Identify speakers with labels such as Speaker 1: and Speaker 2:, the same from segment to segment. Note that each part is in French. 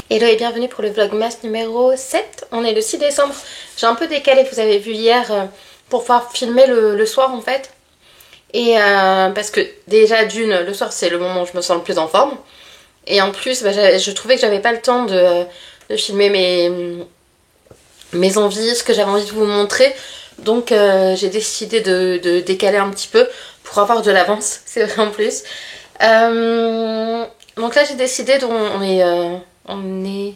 Speaker 1: Hello et bienvenue pour le vlogmas numéro 7. On est le 6 décembre. J'ai un peu décalé, vous avez vu hier, pour pouvoir filmer le soir en fait. Et parce que déjà d'une, le soir c'est le moment où je me sens le plus en forme. Et en plus, je trouvais que j'avais pas le temps de filmer mes envies, ce que j'avais envie de vous montrer. Donc j'ai décidé de décaler un petit peu pour avoir de l'avance, c'est vrai en plus. Donc là j'ai décidé, on est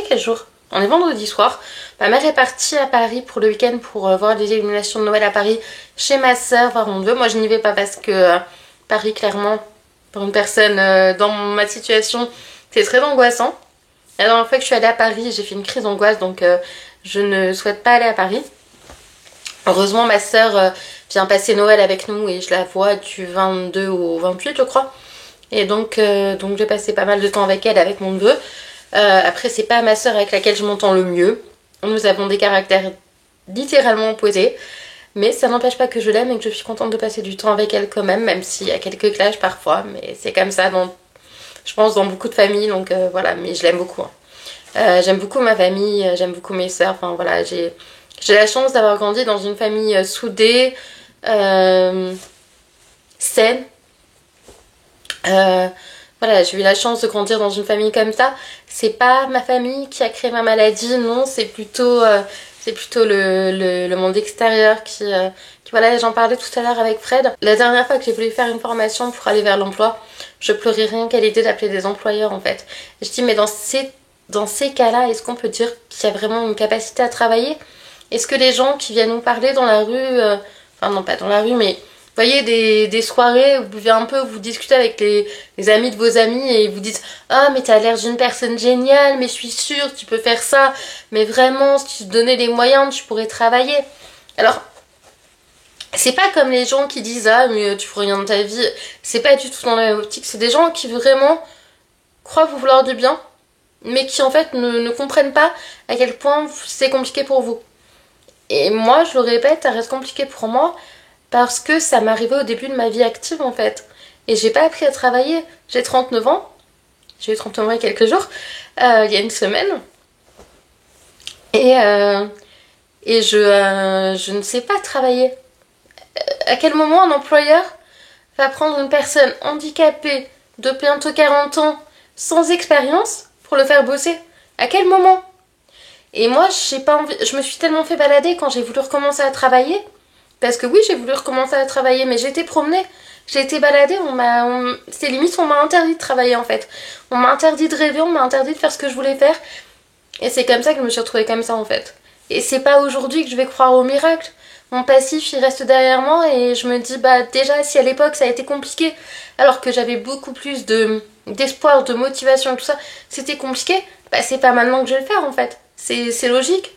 Speaker 1: quel jour? On est vendredi soir. Ma mère est partie à Paris pour le week-end pour voir les illuminations de Noël à Paris chez ma soeur, voir mon neveu. Moi je n'y vais pas parce que Paris, clairement, pour une personne dans ma situation, c'est très angoissant. La dernière fois que je suis allée à Paris, j'ai fait une crise d'angoisse, donc je ne souhaite pas aller à Paris. Heureusement, ma soeur vient passer Noël avec nous et je la vois du 22 au 28, je crois. Et donc j'ai passé pas mal de temps avec elle, avec mon neveu. Après, c'est pas ma soeur avec laquelle je m'entends le mieux. Nous avons des caractères littéralement opposés. Mais ça n'empêche pas que je l'aime et que je suis contente de passer du temps avec elle quand même s'il y a quelques clashs parfois. Mais c'est comme ça, je pense, dans beaucoup de familles. Donc voilà, mais je l'aime beaucoup. J'aime beaucoup ma famille, j'aime beaucoup mes soeurs. Enfin voilà, j'ai la chance d'avoir grandi dans une famille soudée, saine. Voilà, j'ai eu la chance de grandir dans une famille comme ça. C'est pas ma famille qui a créé ma maladie, non, c'est plutôt le monde extérieur qui voilà, j'en parlais tout à l'heure avec Fred. La dernière fois que j'ai voulu faire une formation pour aller vers l'emploi, je pleurais rien qu'à l'idée d'appeler des employeurs en fait. Et je dis mais dans ces cas-là, est-ce qu'on peut dire qu'il y a vraiment une capacité à travailler? Est-ce que les gens qui viennent nous parler dans la rue, enfin non pas dans la rue mais vous voyez des soirées où vous pouvez un peu vous discuter avec les amis de vos amis et ils vous disent ah mais t'as l'air d'une personne géniale, mais je suis sûre tu peux faire ça, mais vraiment si tu te donnais les moyens tu pourrais travailler. Alors c'est pas comme les gens qui disent ah mais tu ferais rien de ta vie, c'est pas du tout dans la même optique, c'est des gens qui vraiment croient vous vouloir du bien mais qui en fait ne comprennent pas à quel point c'est compliqué pour vous. Et moi je le répète, ça reste compliqué pour moi parce que ça m'arrivait au début de ma vie active en fait. Et j'ai pas appris à travailler. J'ai 39 ans. J'ai eu 39 ans il y a quelques jours. Il y a une semaine. Et je ne sais pas travailler. À quel moment un employeur va prendre une personne handicapée de bientôt 40 ans sans expérience pour le faire bosser? À quel moment? Et moi j'ai pas envie. Je me suis tellement fait balader quand j'ai voulu recommencer à travailler. Parce que oui, j'ai voulu recommencer à travailler, mais j'ai été promenée, j'ai été baladée, c'est limite, on m'a interdit de travailler en fait. On m'a interdit de rêver, on m'a interdit de faire ce que je voulais faire. Et c'est comme ça que je me suis retrouvée comme ça en fait. Et c'est pas aujourd'hui que je vais croire au miracle. Mon passif, il reste derrière moi et je me dis, bah déjà, si à l'époque ça a été compliqué, alors que j'avais beaucoup plus d'espoir, de motivation et tout ça, c'était compliqué, bah c'est pas maintenant que je vais le faire en fait. C'est logique.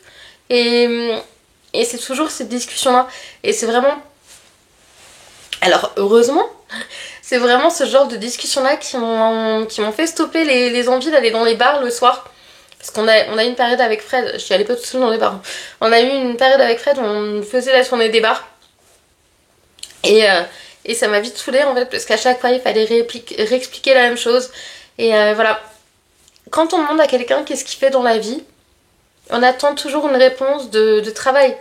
Speaker 1: Et c'est toujours cette discussion-là. Et c'est vraiment... Alors, heureusement, c'est vraiment ce genre de discussion-là qui m'ont fait stopper les envies d'aller dans les bars le soir. Parce qu'on a eu une période avec Fred, je suis allée pas toute seule dans les bars. On a eu une période avec Fred où on faisait la tournée des bars. Et ça m'a vite saoulée en fait, parce qu'à chaque fois, il fallait réexpliquer la même chose. Et voilà. Quand on demande à quelqu'un qu'est-ce qu'il fait dans la vie, on attend toujours une réponse de travail.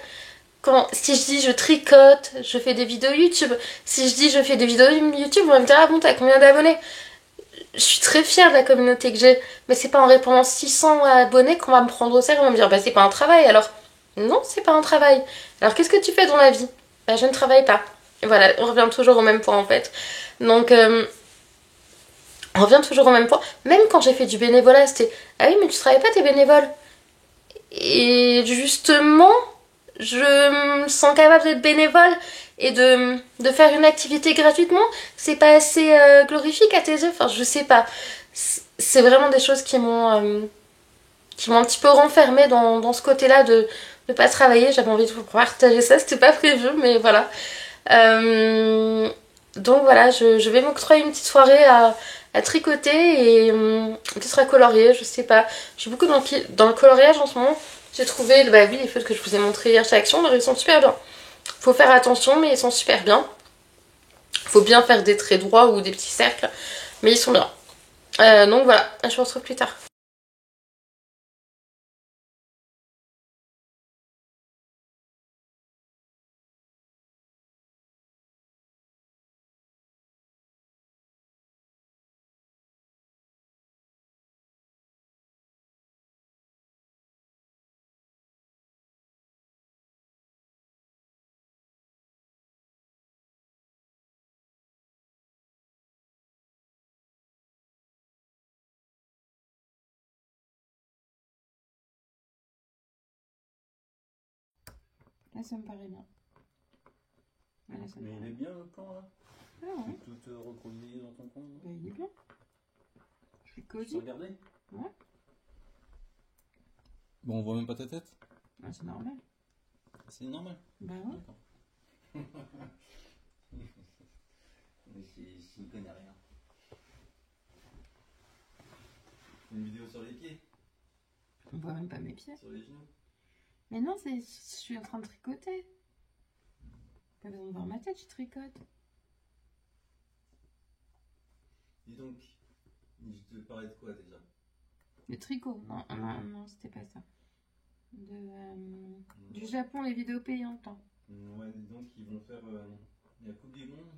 Speaker 1: Si je dis je tricote, je fais des vidéos YouTube. Si je dis je fais des vidéos YouTube, on va me dire ah bon t'as combien d'abonnés? Je suis très fière de la communauté que j'ai. Mais c'est pas en répondant 600 abonnés qu'on va me prendre au sérieux. On va me dire bah c'est pas un travail alors. Non c'est pas un travail. Alors qu'est-ce que tu fais dans la vie? Bah je ne travaille pas. Et voilà, on revient toujours au même point en fait. Donc on revient toujours au même point. Même quand j'ai fait du bénévolat c'était ah oui mais tu travailles pas t'es bénévole. Et justement, je me sens capable d'être bénévole et de faire une activité gratuitement. C'est pas assez glorifique à tes yeux? Enfin, je sais pas. C'est vraiment des choses qui m'ont un petit peu renfermée dans ce côté-là de pas travailler. J'avais envie de vous partager ça, c'était pas prévu, mais voilà. Donc voilà, je vais m'octroyer une petite soirée à tricoter et peut-être à colorier, je sais pas. Je suis beaucoup dans le coloriage en ce moment. J'ai trouvé bah oui, les feutres que je vous ai montré hier chez Action, ils sont super bien. Faut faire attention, mais ils sont super bien. Faut bien faire des traits droits ou des petits cercles. Mais ils sont bien. Donc voilà, je vous retrouve plus tard. Là, ça me paraît bien. Voilà, ça me
Speaker 2: Mais il
Speaker 1: paraît
Speaker 2: est bien le plan là.
Speaker 1: Ah ouais.
Speaker 2: Tout recroquevillé dans ton coin.
Speaker 1: Bah, il est bien. Je suis
Speaker 2: Tu peux
Speaker 1: cosy.
Speaker 2: regarder?
Speaker 1: Ouais.
Speaker 2: Bon, on voit même pas ta tête.
Speaker 1: Ah, c'est normal.
Speaker 2: C'est normal.
Speaker 1: Bah ouais.
Speaker 2: D'accord. Mais s'il connaît rien. Une vidéo sur les pieds,
Speaker 1: On voit même pas mes pieds.
Speaker 2: sur les genoux.
Speaker 1: Mais non, je suis en train de tricoter. Pas besoin de voir ma tête, je tricote.
Speaker 2: Dis donc, je te parlais de quoi déjà?
Speaker 1: Le tricot. Non, non, non, c'était pas ça. Du Japon, les vidéos payantes. Hein.
Speaker 2: Ouais, dis donc, ils vont faire la Coupe du Monde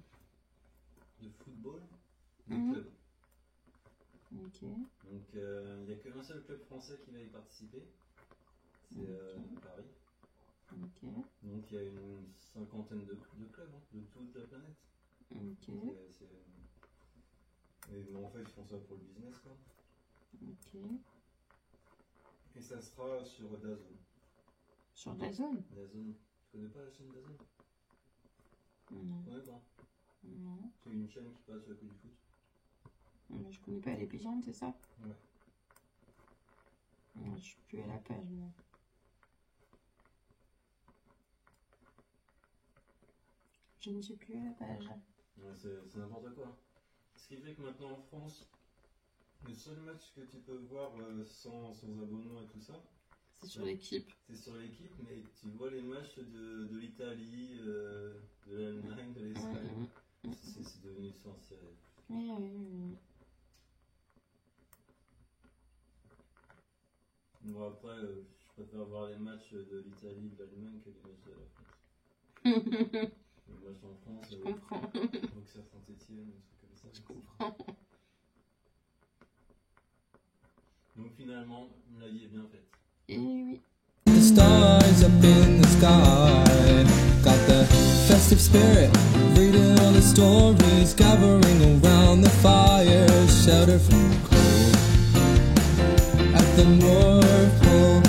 Speaker 2: de football des
Speaker 1: Mhm.
Speaker 2: clubs.
Speaker 1: Ok.
Speaker 2: Donc, il n'y a qu'un seul club français qui va y participer. C'est Paris.
Speaker 1: Ok.
Speaker 2: Donc, il y a une cinquantaine de clubs hein, de toute la planète.
Speaker 1: Ok.
Speaker 2: Et bon, en fait, ils font ça pour le business, quoi.
Speaker 1: Ok.
Speaker 2: Et ça sera sur DAZN.
Speaker 1: Sur la zone?
Speaker 2: DAZN. Tu connais pas la chaîne DAZN?
Speaker 1: Non.
Speaker 2: Ouais, non.
Speaker 1: Non.
Speaker 2: C'est une chaîne qui passe que du foot.
Speaker 1: Mais je connais pas les payantes, c'est ça?
Speaker 2: Ouais.
Speaker 1: Non, je suis plus à la page, moi. Je ne suis plus à la page.
Speaker 2: Ouais, c'est n'importe quoi. Ce qui fait que maintenant en France, le seul match que tu peux voir sans abonnement et tout ça,
Speaker 1: C'est sur l'équipe.
Speaker 2: c'est sur l'équipe, mais tu vois les matchs de l'Italie, de l'Allemagne, de l'Espagne. C'est devenu essentiel.
Speaker 1: Oui, oui, oui.
Speaker 2: Bon, après, je préfère voir les matchs de l'Italie, de l'Allemagne que les matchs de la France. Les matchs en France,
Speaker 1: Je comprends.
Speaker 2: Auxerre Saint-Etienne, un truc comme ça.
Speaker 1: Je comprends.
Speaker 2: Donc finalement, la vie est bien faite.
Speaker 1: Et oui.
Speaker 3: The stars up in the sky got the festive spirit, reading all the stories, gathering around the fire, shelter from the cold at the North Pole.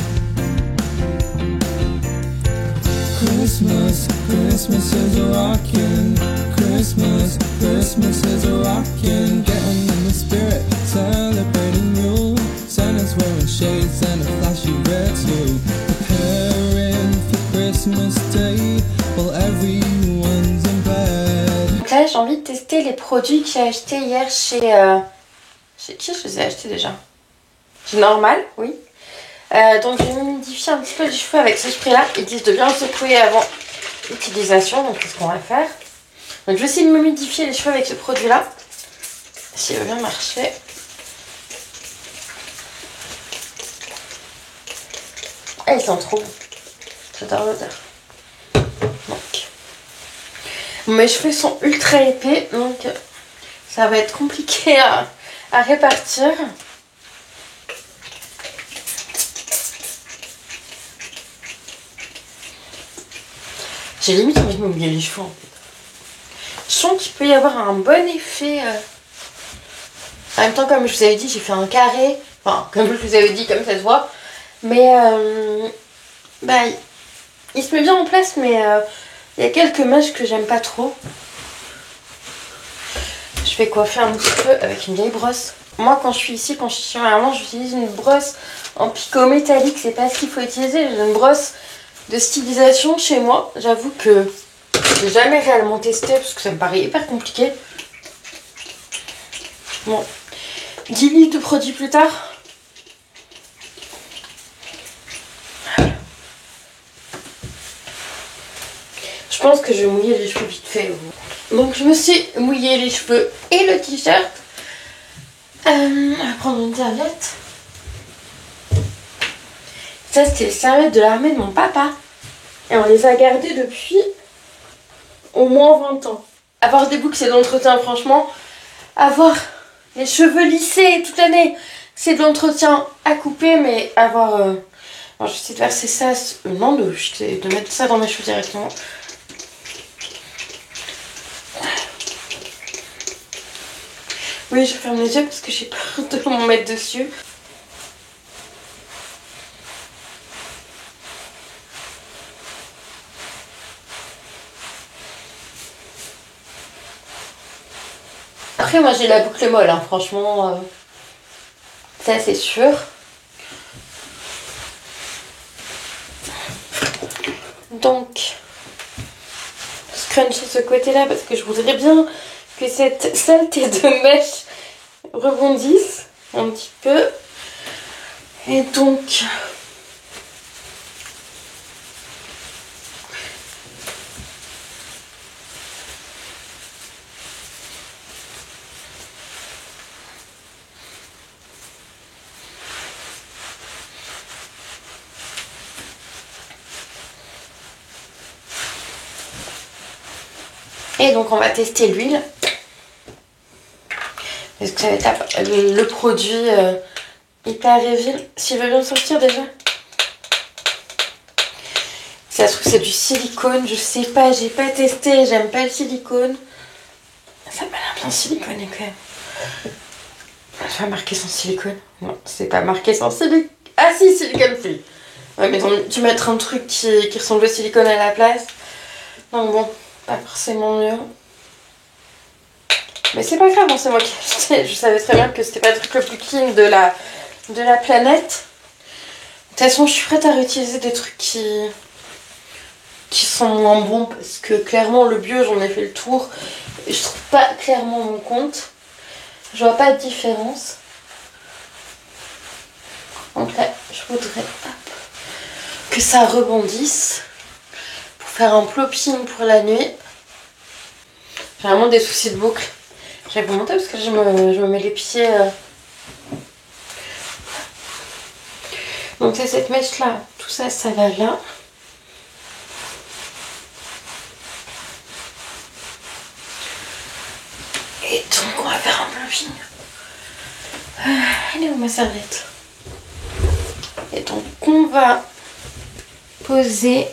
Speaker 3: Christmas, Christmas is rockin'. Christmas, Christmas is rockin'. Getting in the spirit, celebrating you. Santa's wearing shades and a flashy red suit. Preparing for Christmas Day while everyone's in bed.
Speaker 1: Donc là, j'ai envie de tester les produits que j'ai achetés hier chez... Chez qui je les ai achetés déjà? Chez Normal, oui. Donc j'ai humidifié un petit peu les cheveux avec ce spray là. Ils disent de bien secouer avant l'utilisation, donc c'est ce qu'on va faire. Donc je vais essayer de m'humidifier les cheveux avec ce produit là. S'il va bien marcher. Ah, il sent trop bon. J'adore l'odeur. Donc. Mes cheveux sont ultra épais, donc ça va être compliqué à répartir. J'ai limite envie de me mouiller les cheveux en fait. Je sens qu'il peut y avoir un bon effet. En même temps, comme je vous avais dit, j'ai fait un carré. Enfin, comme je vous avais dit, comme ça se voit. Mais bah, il se met bien en place, mais il y a quelques mèches que j'aime pas trop. Je vais coiffer un petit peu avec une vieille brosse. Moi, quand je suis ici, quand je suis vraiment, j'utilise une brosse en picot métallique. C'est pas ce qu'il faut utiliser. J'ai une brosse de stylisation chez moi. J'avoue que j'ai jamais réellement testé parce que ça me paraît hyper compliqué. Bon, 10 litres de produits plus tard. Je pense que je vais mouiller les cheveux vite fait. Donc je me suis mouillé les cheveux et le t-shirt. On va prendre une serviette. Ça, c'était les serviettes de l'armée de mon papa. Et on les a gardées depuis au moins 20 ans. Avoir des boucles, c'est de l'entretien, franchement. Avoir les cheveux lissés toute l'année, c'est de l'entretien à couper, mais avoir... Alors, j'essaie de verser ça... non, de mettre ça dans mes cheveux directement. Oui, je ferme les yeux parce que j'ai peur de m'en mettre dessus. Après, moi, j'ai la boucle molle, hein, franchement. Ça, c'est sûr. Donc, scruncher ce côté-là parce que je voudrais bien que cette saleté de mèche rebondisse un petit peu. Et donc... Et donc on va tester l'huile. Parce que ça va être le produit hyper reveal. S'il veut bien sortir déjà. Ça se trouve c'est du silicone, je sais pas, j'ai pas testé, j'aime pas le silicone. Ça m'a l'air bien silicone quand même. C'est pas marqué sans silicone. Non, c'est pas marqué sans silicone. Ah si, silicone free. Ouais, mais tu mettre un truc qui ressemble au silicone à la place. Donc bon, pas forcément mieux. Mais c'est pas grave, hein, c'est moi qui l'ai acheté. Je savais très bien que c'était pas le truc le plus clean de la planète. De toute façon, je suis prête à réutiliser des trucs qui sont moins bons parce que clairement le bio, j'en ai fait le tour. Et je trouve pas clairement mon compte. Je vois pas de différence. Donc là, je voudrais que ça rebondisse pour faire un plopping pour la nuit. J'ai vraiment des soucis de boucle. Je vais vous montrer parce que je me mets les pieds. Donc c'est cette mèche là, tout ça, ça va là. Et donc on va faire un plopping. Elle est où ma serviette? Et donc on va poser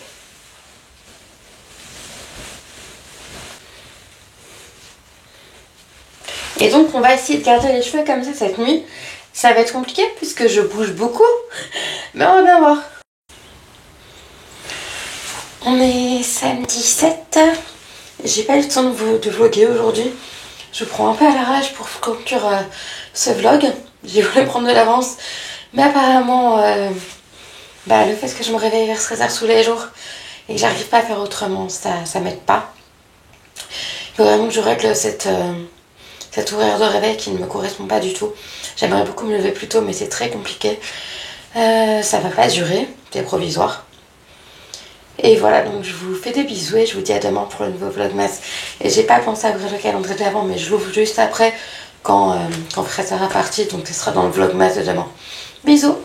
Speaker 1: et donc on va essayer de garder les cheveux comme ça cette nuit. Ça va être compliqué puisque je bouge beaucoup, mais on va bien voir. On est samedi 7. J'ai pas eu le temps de vlogger aujourd'hui. Je prends un peu à l'arrache pour conclure ce vlog. J'ai voulu prendre de l'avance, mais apparemment le fait que je me réveille vers 13h tous les jours et que j'arrive pas à faire autrement, ça m'aide pas. Il faut vraiment que je règle cet horaire de réveil qui ne me correspond pas du tout. J'aimerais beaucoup me lever plus tôt, mais c'est très compliqué. Ça va pas durer, c'est provisoire. Et voilà, donc je vous fais des bisous et je vous dis à demain pour le nouveau vlogmas. Et j'ai pas pensé à ouvrir le calendrier de l'avant, mais je l'ouvre juste après quand Fred sera parti, donc ce sera dans le vlogmas de demain. Bisous!